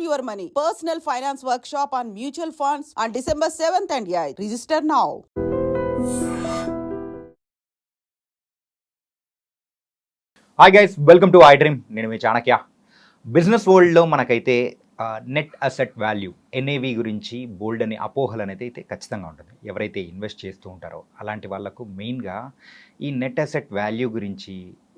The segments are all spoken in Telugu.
your money. Personal finance workshop on mutual funds on December 7th and 8th. Register now. Hi guys, welcome to I dream. నేను మీ చాణక్య. బిజినెస్ వరల్డ్లో మనకైతే నెట్ అసెట్ వాల్యూ ఎన్ఏవి గురించి బోల్డ్ అనే అపోహలు అనేది అయితే ఖచ్చితంగా ఉంటుంది. ఎవరైతే ఇన్వెస్ట్ చేస్తూ ఉంటారో అలాంటి వాళ్ళకు మెయిన్గా ఈ నెట్ అసెట్ వాల్యూ గురించి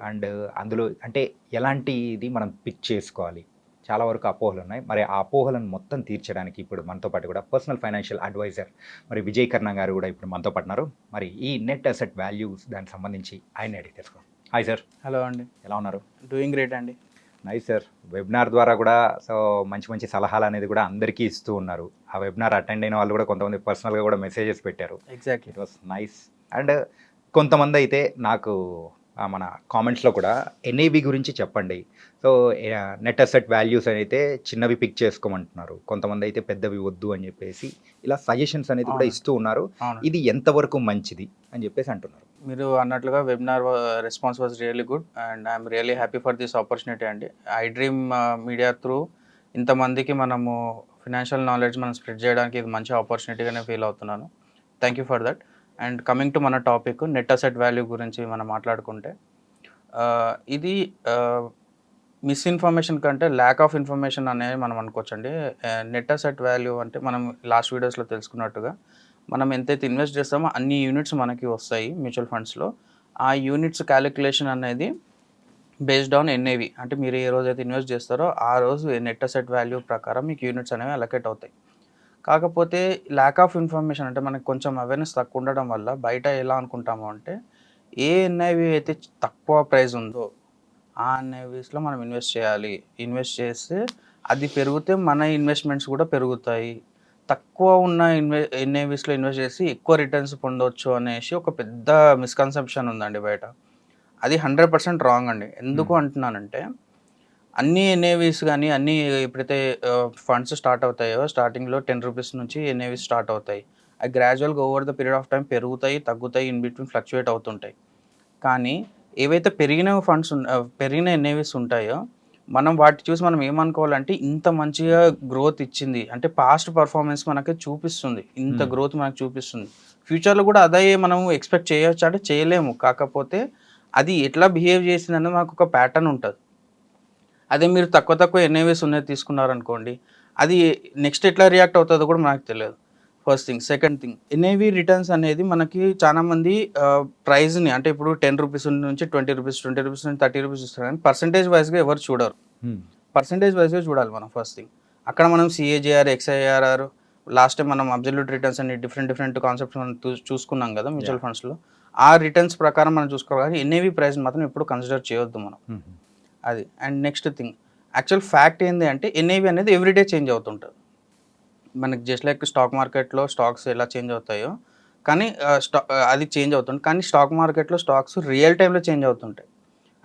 అండ్ అందులో అంటే ఎలాంటిది మనం పిక్ చేసుకోవాలి, చాలా వరకు అపోహలు ఉన్నాయి. మరి ఆ అపోహలను మొత్తం తీర్చడానికి ఇప్పుడు మనతో పాటు కూడా పర్సనల్ ఫైనాన్షియల్ అడ్వైజర్ మరి విజయ్ కర్ణ గారు కూడా ఇప్పుడు మనతో పాటు ఉన్నారు. మరి ఈ నెట్ అసెట్ వాల్యూస్ దానికి సంబంధించి ఆయన అడిగి తెలుసుకోండి. Hi sir. హలో అండి. ఎలా ఉన్నారు? డూయింగ్ గ్రేట్ అండి. Nice sir. వెబినార్ ద్వారా కూడా మంచి మంచి సలహాలు అనేది కూడా అందరికీ ఇస్తూ ఉన్నారు. ఆ వెబినార్ అటెండ్ అయిన వాళ్ళు కూడా కొంతమంది పర్సనల్గా కూడా మెసేజెస్ పెట్టారు. Exactly, it was nice. And కొంతమంది అయితే నాకు మన కామెంట్స్లో కూడా ఎన్ఏవి గురించి చెప్పండి, సో నెట్ అసెట్ వాల్యూస్ అయితే చిన్నవి పిక్ చేసుకోమంటున్నారు, కొంతమంది అయితే పెద్దవి వద్దు అని చెప్పేసి ఇలా సజెషన్స్ అనేది కూడా ఇస్తూ ఉన్నారు. ఇది ఎంతవరకు మంచిది అని చెప్పేసి అంటున్నారు. మీరు అన్నట్లుగా webinar response was really good and I'm really happy for this opportunity అండి. ఐ డ్రీమ్ మీడియా త్రూ ఇంతమందికి మనము ఫినాన్షియల్ నాలెడ్జ్ మనం స్ప్రెడ్ చేయడానికి ఇది మంచి ఆపర్చునిటీగానే ఫీల్ అవుతున్నాను. Thank you for that. And coming to మన టాపిక్ నెట్ అసెట్ వాల్యూ గురించి మనం మాట్లాడుకుంటే, ఇది మిస్ఇన్ఫర్మేషన్ కంటే ల్యాక్ ఆఫ్ ఇన్ఫర్మేషన్ అనేది మనం అనుకోవచ్చండి. నెట్ అసెట్ వాల్యూ అంటే మనం లాస్ట్ వీడియోస్లో తెలుసుకున్నట్టుగా మనం ఎంతైతే ఇన్వెస్ట్ చేస్తామో అన్ని యూనిట్స్ మనకి వస్తాయి మ్యూచువల్ ఫండ్స్లో. ఆ యూనిట్స్ క్యాలిక్యులేషన్ అనేది బేస్డ్ ఆన్ ఎన్ఏవి, అంటే మీరు ఏ రోజైతే ఇన్వెస్ట్ చేస్తారో ఆ రోజు నెట్ అసెట్ వాల్యూ ప్రకారం మీకు యూనిట్స్ అనేవి అలొకేట్ అవుతాయి. కాకపోతే ల్యాక్ ఆఫ్ ఇన్ఫర్మేషన్ అంటే మనకు కొంచెం అవేర్నెస్ తక్కువ ఉండడం వల్ల బయట ఎలా అనుకుంటాము అంటే, ఏ ఎన్ఐవి అయితే తక్కువ ప్రైస్ ఉందో ఆ ఎన్ఐవిస్లో మనం ఇన్వెస్ట్ చేయాలి, ఇన్వెస్ట్ చేస్తే అది పెరిగితే మన ఇన్వెస్ట్మెంట్స్ కూడా పెరుగుతాయి, తక్కువ ఉన్న ఎన్ఐవిస్లో ఇన్వెస్ట్ చేసి ఎక్కువ రిటర్న్స్ పొందవచ్చు అనేసి ఒక పెద్ద మిస్కన్సెప్షన్ ఉందండి బయట. అది 100% రాంగ్ అండి. ఎందుకు అంటున్నానంటే, అన్ని ఎన్ఏవిస్ కానీ అన్ని ఎప్పుడైతే ఫండ్స్ స్టార్ట్ అవుతాయో స్టార్టింగ్లో 10 రూపీస్ నుంచి ఎన్ఏవిస్ స్టార్ట్ అవుతాయి. అవి గ్రాడ్యువల్గా over the period of time పెరుగుతాయి, తగ్గుతాయి, ఇన్ బిట్వీన్ ఫ్లక్చువేట్ అవుతుంటాయి. కానీ ఏవైతే పెరిగిన పెరిగిన ఎన్ఏవిస్ ఉంటాయో మనం వాటి చూసి మనం ఏమనుకోవాలంటే, ఇంత మంచిగా గ్రోత్ ఇచ్చింది అంటే పాస్ట్ పర్ఫార్మెన్స్ మనకి చూపిస్తుంది, ఇంత గ్రోత్ మనకు చూపిస్తుంది, ఫ్యూచర్లో కూడా అదే మనం ఎక్స్పెక్ట్ చేయొచ్చు అంటే చేయలేము. కాకపోతే అది ఎట్లా బిహేవ్ చేసిందనేది మనకు ఒక ప్యాటర్న్ ఉంటుంది. అదే మీరు తక్కువ ఎన్ఏవిస్ ఉన్నది తీసుకున్నారనుకోండి, అది నెక్స్ట్ ఎట్లా రియాక్ట్ అవుతుందో కూడా మనకు తెలియదు. First thing. Second thing, NAV returns అనేది మనకి చాలామంది ప్రైజ్ని అంటే ఇప్పుడు 10 రూపీస్ నుంచి 20 రూపీస్, 20 రూపీస్ నుంచి 30 రూపీస్ ఇస్తారు, కానీ పర్సంటేజ్ వైజ్గా ఎవరు చూడరు. పర్సంటేజ్ వైజ్గా చూడాలి మనం ఫస్ట్ థింగ్. అక్కడ మనం సిఏజిఆర్, ఎక్స్ఐఆర్ఆర్, లాస్ట్ టైం మనం అబ్జల్యూట్ రిటర్న్స్ అన్ని డిఫరెంట్ కాన్సెప్ట్స్ మనం చూసుకున్నాం కదా మ్యూచువల్ ఫండ్స్లో. ఆ రిటర్న్స్ ప్రకారం మనం చూసుకోవాలి, కానీ ఎన్ఏవి ప్రైస్ మాత్రం ఎప్పుడు కన్సిడర్ చేయొద్దు మనం. అది. And next thing, actual fact ఏంటి అంటే ఎన్ఏవి అనేది ఎవ్రీడే చేంజ్ అవుతుంటుంది. మనకి జస్ట్ లైక్ స్టాక్ మార్కెట్లో స్టాక్స్ ఎలా చేంజ్ అవుతాయో కానీ అది చేంజ్ అవుతుంది, కానీ స్టాక్ మార్కెట్లో స్టాక్స్ రియల్ టైంలో చేంజ్ అవుతుంటాయి.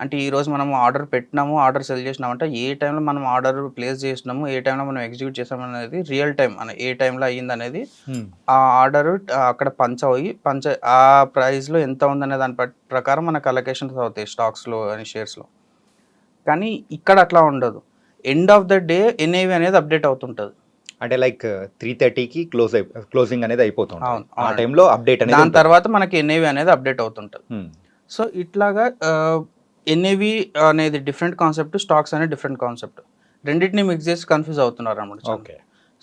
అంటే ఈరోజు మనం ఆర్డర్ పెట్టినాము, ఆర్డర్ సెల్ చేసినాము అంటే ఏ టైంలో మనం ఆర్డర్ ప్లేస్ చేసినాము, ఏ టైంలో మనం ఎగ్జిక్యూట్ చేసాము అనేది రియల్ టైం ఏ టైంలో అయ్యింది అనేది ఆ ఆర్డర్ అక్కడ ఆ ప్రైస్లో ఎంత ఉందనే దాని ప్రకారం మనకు అలొకేషన్స్ అవుతాయి స్టాక్స్లో అని షేర్స్లో. కానీ ఇక్కడ అట్లా ఉండదు. End of the day NAV అనేది అప్డేట్ అవుతుంటుంది. అంటే లైక్ 3:30కి క్లోజింగ్ అనేది అయిపోతుంది, ఆ టైంలో అప్డేట్ అనేది దాని తర్వాత మనకి ఎన్ఏవి అనేది అప్డేట్ అవుతుంటుంది. సో ఇట్లాగా ఎన్ఏవి అనేది డిఫరెంట్ కాన్సెప్ట్, స్టాక్స్ అనేది డిఫరెంట్ కాన్సెప్ట్. రెండింటిని మిక్స్ చేసి కన్ఫ్యూజ్ అవుతున్నారు అన్నమాట. ఓకే.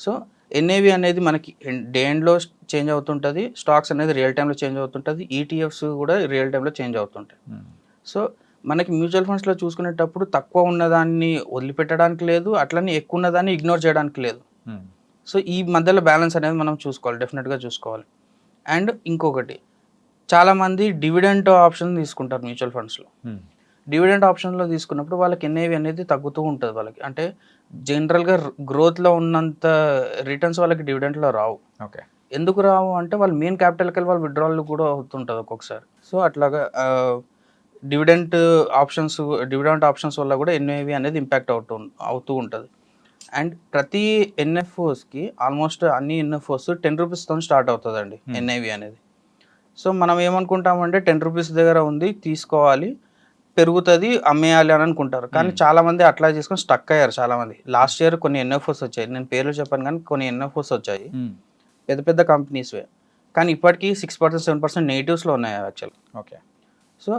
సో ఎన్ఏవి అనేది మనకి డే ఎండ్లో చేంజ్ అవుతుంటుంది, స్టాక్స్ అనేది రియల్ టైంలో చేంజ్ అవుతుంటుంది, ఈటీఎఫ్స్ కూడా రియల్ టైంలో చేంజ్ అవుతుంటాయి. సో మనకి మ్యూచువల్ ఫండ్స్లో చూసుకునేటప్పుడు తక్కువ ఉన్నదాన్ని వదిలిపెట్టడానికి లేదు, అట్లనే ఎక్కువ ఉన్నదాన్ని ఇగ్నోర్ చేయడానికి లేదు. సో ఈ మధ్యలో బ్యాలెన్స్ అనేది మనం చూసుకోవాలి, డెఫినెట్గా చూసుకోవాలి. అండ్ ఇంకొకటి, చాలామంది డివిడెంట్ ఆప్షన్ తీసుకుంటారు మ్యూచువల్ ఫండ్స్లో. డివిడెంట్ ఆప్షన్లో తీసుకున్నప్పుడు వాళ్ళకి ఎన్ఏవి అనేది తగ్గుతూ ఉంటుంది. వాళ్ళకి అంటే జనరల్గా గ్రోత్లో ఉన్నంత రిటర్న్స్ వాళ్ళకి డివిడెంట్లో రావు. ఓకే. ఎందుకు రావు అంటే వాళ్ళు మెయిన్ క్యాపిటల్కి వెళ్ళి వాళ్ళు విత్డ్రాల్ కూడా అవుతుంటుంది ఒక్కొక్కసారి. సో అట్లాగా డివిడెంట్ ఆప్షన్స్ వల్ల కూడా ఎన్ఏవి అనేది ఇంపాక్ట్ అవుతూ ఉంటుంది. అండ్ ప్రతి ఎన్ఎఫ్ఓస్కి ఆల్మోస్ట్ అన్ని ఎన్ఎఫ్ఓస్ 10 రూపీస్తో స్టార్ట్ అవుతుందండి ఎన్ఐవి అనేది. సో మనం ఏమనుకుంటామంటే 10 రూపీస్ దగ్గర ఉంది తీసుకోవాలి, పెరుగుతుంది అమ్మేయాలి అని అనుకుంటారు, కానీ చాలా మంది అట్లా చేసుకొని స్టక్ అయ్యారు. చాలా మంది లాస్ట్ ఇయర్ కొన్ని ఎన్ఎఫ్ఓస్ వచ్చాయి, నేను పేర్లు చెప్పాను కానీ కొన్ని ఎన్ఎఫ్ఓస్ వచ్చాయి, పెద్ద పెద్ద కంపెనీస్వే, కానీ ఇప్పటికీ 6% 7% నెగిటివ్స్లో ఉన్నాయి యాక్చువల్. ఓకే. సో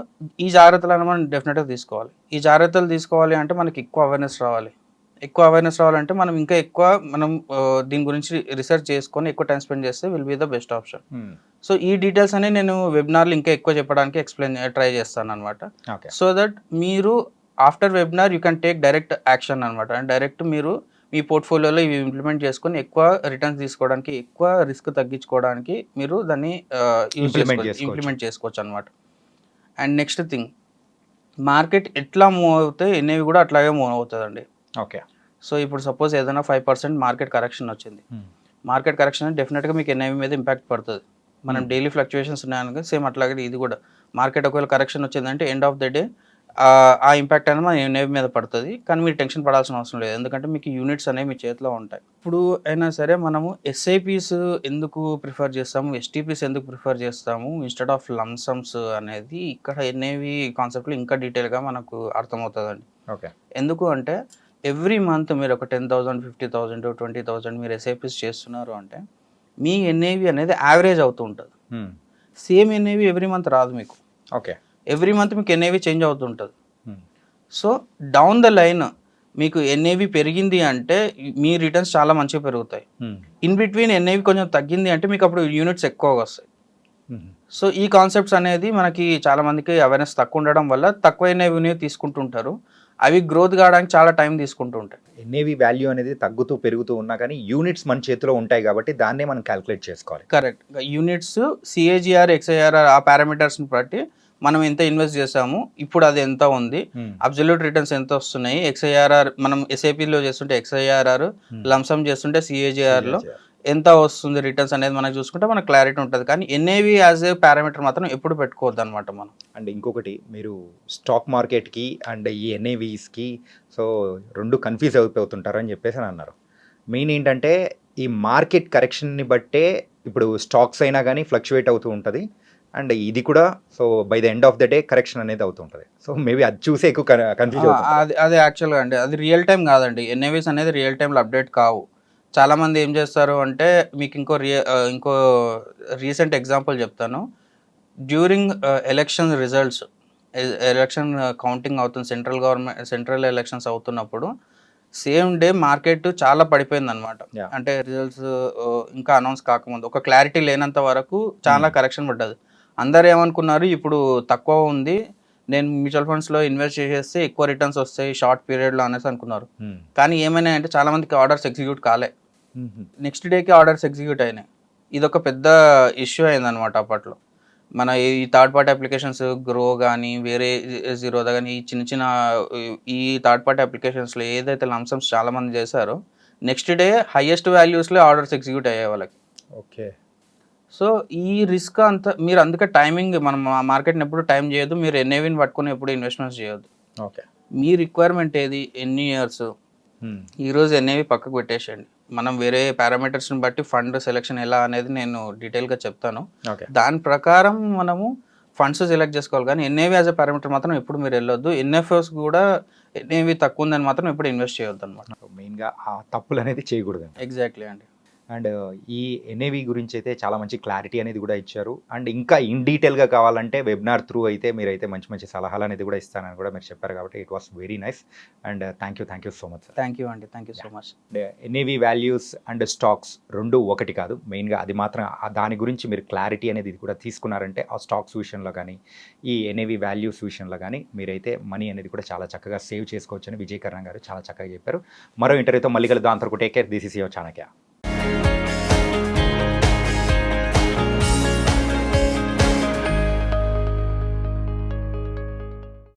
ఈ జాగ్రత్తలను మనం డెఫినెట్గా తీసుకోవాలి. ఈ జాగ్రత్తలు తీసుకోవాలి అంటే మనకి ఎక్కువ అవేర్నెస్ రావాలి. ఎక్కువ అవేర్నెస్ రావాలంటే మనం ఇంకా ఎక్కువ దీని గురించి రీసెర్చ్ చేసుకొని ఎక్కువ టైం స్పెండ్ చేస్తే will be the best option. So ఈ డీటెయిల్స్ అనేవి నేను వెబినార్లో ఇంకా ఎక్కువ చెప్పడానికి ట్రై చేస్తాను అనమాట. సో దట్ మీరు after webinar you can take direct action అనమాట. డైరెక్ట్ మీరు మీ పోర్ట్ఫోలియోలో ఇవి ఇంప్లిమెంట్ చేసుకొని ఎక్కువ రిటర్న్స్ తీసుకోవడానికి, ఎక్కువ రిస్క్ తగ్గించుకోవడానికి మీరు దాన్ని ఇంప్లిమెంట్ చేసుకోవచ్చు అనమాట. అండ్ నెక్స్ట్ థింగ్, మార్కెట్ ఎట్లా మూవ్ అవుతాయి ఎన్ఏవి కూడా అట్లాగే మూవ్ అవుతుందండి. ఓకే. సో ఇప్పుడు సపోజ్ ఏదైనా 5% మార్కెట్ కరెక్షన్ వచ్చింది, మార్కెట్ కరెక్షన్ డెఫినెట్గా మీకు ఎన్ఐవి మీద ఇంపాక్ట్ పడుతుంది. మనం డైలీ ఫ్లక్చుయేషన్స్ ఉన్నాయనుకో సేమ్ అట్లాగే ఇది కూడా మార్కెట్ ఒకవేళ కరెక్షన్ వచ్చిందంటే ఎండ్ ఆఫ్ ద డే ఆ ఇంపాక్ట్ అనేది మన ఎన్ఐవి మీద పడుతుంది. కానీ మీరు టెన్షన్ పడాల్సిన అవసరం లేదు, ఎందుకంటే మీకు యూనిట్స్ అనేవి మీ చేతిలో ఉంటాయి. ఇప్పుడు అయినా సరే మనము ఎస్ఐపీస్ ఎందుకు ప్రిఫర్ చేస్తాము, ఎస్టీపీస్ ఎందుకు ప్రిఫర్ చేస్తాము ఇన్స్టెడ్ ఆఫ్ లంసమ్స్ అనేది ఇక్కడ ఎన్ఐవి కాన్సెప్ట్లో ఇంకా డీటెయిల్గా మనకు అర్థమవుతుందండి. ఓకే. ఎందుకు అంటే ఎవ్రీ మంత్ మీరు ఒక 10,000 50,000 20,000 మీరు ఎస్ఐపీస్ చేస్తున్నారు అంటే మీ ఎన్ఏవి అనేది యావరేజ్ అవుతూ ఉంటుంది. సేమ్ ఎన్ఏవి ఎవ్రీ మంత్ రాదు మీకు. ఓకే. ఎవ్రీ మంత్ మీకు ఎన్ఏవి చేంజ్ అవుతుంటుంది. సో డౌన్ ద లైన్ మీకు ఎన్ఏవి పెరిగింది అంటే మీ రిటర్న్స్ చాలా మంచిగా పెరుగుతాయి. ఇన్ బిట్వీన్ ఎన్ఏవి కొంచెం తగ్గింది అంటే మీకు అప్పుడు యూనిట్స్ ఎక్కువగా వస్తాయి. సో ఈ కాన్సెప్ట్స్ అనేది మనకి చాలా మందికి అవేర్నెస్ తక్కువ ఉండడం వల్ల తక్కువ ఎన్ఏవిని తీసుకుంటుంటారు. అవి గ్రోత్ కావడానికి చాలా టైం తీసుకుంటూ ఉంటాయి. ఎన్ఏవి వాల్యూ అనేది తగ్గుతూ పెరుగుతూ ఉన్నా కానీ యూనిట్స్ మన చేతిలో ఉంటాయి కాబట్టి దాన్నే మనం క్యాలిక్యులేట్ చేసుకోవాలి. కరెక్ట్. యూనిట్స్ సిఏజిఆర్ ఎక్స్ఐఆర్ఆర్ ఆ పారామీటర్స్ని బట్టి మనం ఎంత ఇన్వెస్ట్ చేసాము, ఇప్పుడు అది ఎంత ఉంది, అబ్సల్యూట్ రిటర్న్స్ ఎంత వస్తున్నాయి, ఎక్స్ఐఆర్ఆర్ మనం ఎస్ఐపిలో చేస్తుంటే ఎక్స్ఐఆర్ఆర్, లంసమ్ చేస్తుంటే సిఏజిఆర్లో ఎంత వస్తుంది రిటర్న్స్ అనేది మనకు చూసుకుంటే మనకు క్లారిటీ ఉంటుంది. కానీ ఎన్ఏవి యాజ్ ఏ పారామీటర్ మాత్రం ఎప్పుడు పెట్టుకోవద్దు అనమాట మనం. అండ్ ఇంకొకటి, మీరు స్టాక్ మార్కెట్కి అండ్ ఈ ఎన్ఏవిస్కి సో రెండు కన్ఫ్యూజ్ అయిపోతుంటారు అని చెప్పేసి అని అన్నారు. మెయిన్ ఏంటంటే ఈ మార్కెట్ కరెక్షన్ని బట్టే ఇప్పుడు స్టాక్స్ అయినా కానీ ఫ్లక్చువేట్ అవుతూ ఉంటుంది, అండ్ ఇది కూడా so by the end of the day correction అనేది అవుతూ ఉంటుంది. సో మేబీ అది చూసే ఎక్కువ కన్ఫ్యూజ్ అవుతుంది. అది యాక్చువల్గా అండి అది రియల్ టైం కాదండి. ఎన్ఏవిస్ అనేది రియల్ టైంలో అప్డేట్ కావు. చాలామంది ఏం చేస్తారు అంటే మీకు ఇంకో రీసెంట్ ఎగ్జాంపుల్ చెప్తాను. During election results, election counting అవుతుంది, సెంట్రల్ ఎలక్షన్స్ అవుతున్నప్పుడు సేమ్ డే మార్కెట్ చాలా పడిపోయింది అనమాట. అంటే రిజల్ట్స్ ఇంకా అనౌన్స్ కాకముందు ఒక క్లారిటీ లేనంత వరకు చాలా కరెక్షన్ పడ్డది. అందరు ఏమనుకున్నారు, ఇప్పుడు తక్కువ ఉంది, నేను మ్యూచువల్ ఫండ్స్లో ఇన్వెస్ట్ చేసేస్తే ఎక్కువ రిటర్న్స్ వస్తాయి షార్ట్ పీరియడ్లో అనేసి అనుకున్నారు. కానీ ఏమైనా అంటే చాలా మందికి ఆర్డర్స్ ఎగ్జిక్యూట్ కాలే, నెక్స్ట్ డేకి ఆర్డర్స్ ఎగ్జిక్యూట్ అయినాయి. ఇది ఒక పెద్ద ఇష్యూ అయిందనమాట అప్పట్లో. మన ఈ థర్డ్ పార్టీ అప్లికేషన్స్ గ్రో కానీ వేరే జీరోదా కానీ ఈ థర్డ్ పార్టీ అప్లికేషన్స్లో ఏదైతే లంసమ్స్ చాలా మంది చేశారో నెక్స్ట్ డే హైయెస్ట్ వాల్యూస్లో ఆర్డర్స్ ఎగ్జిక్యూట్ అయ్యాయి వాళ్ళకి. ఓకే. సో ఈ రిస్క్ అంతా మీరు అందుకే టైమింగ్ మనం మార్కెట్ని ఎప్పుడు టైం చేయొద్దు, మీరు ఎన్ఏవిని పట్టుకొని ఎప్పుడు ఇన్వెస్ట్మెంట్స్ చేయొద్దు. ఓకే. మీ రిక్వైర్మెంట్ ఏది, ఎన్ని ఇయర్స్, ఈరోజు ఎన్ఏవి పక్కకు పెట్టేసేయండి. మనం వేరే పారామీటర్స్ని బట్టి ఫండ్ సెలెక్షన్ ఎలా అనేది నేను డీటెయిల్గా చెప్తాను. దాని ప్రకారం మనము ఫండ్స్ సెలెక్ట్ చేసుకోవాలి. కానీ ఎన్ఏవి యాజ్ అ పారామీటర్ మాత్రం ఎప్పుడు మీరు వెళ్ళొద్దు. ఎన్ఎఫ్ఎస్ కూడా ఎన్ఏవి తక్కువ ఉందని మాత్రం ఎప్పుడు ఇన్వెస్ట్ చేయొద్దు అనమాట. మెయిన్గా ఆ తప్పులు అనేది చేయకూడదు. ఎగ్జాక్ట్లీ అండి. అండ్ ఈ ఎన్ఏవి గురించి అయితే చాలా మంచి క్లారిటీ అనేది కూడా ఇచ్చారు. అండ్ ఇంకా ఇన్ డీటెయిల్గా కావాలంటే వెబినార్ త్రూ అయితే మీరైతే మంచి మంచి సలహాలు అనేది కూడా ఇస్తానని కూడా మీరు చెప్పారు కాబట్టి it was very nice. And thank you so much. Thank you అండి, thank you so much. NAV values and stocks రెండు ఒకటి కాదు. మెయిన్గా అది మాత్రం దాని గురించి మీరు క్లారిటీ అనేది ఇది కూడా తీసుకున్నారంటే ఆ స్టాక్స్ విషయంలో కానీ ఈ ఎన్ఏవి వాల్యూస్ విషయంలో కానీ మీరైతే మనీ అనేది కూడా చాలా చక్కగా సేవ్ చేసుకోవచ్చు అని విజయ్ కర్ణ గారు చాలా చక్కగా చెప్పారు. మరో ఇంటర్వ్యూతో మళ్ళీ కలుద్దాం. అంతవరకు take care. This is your Chanakya.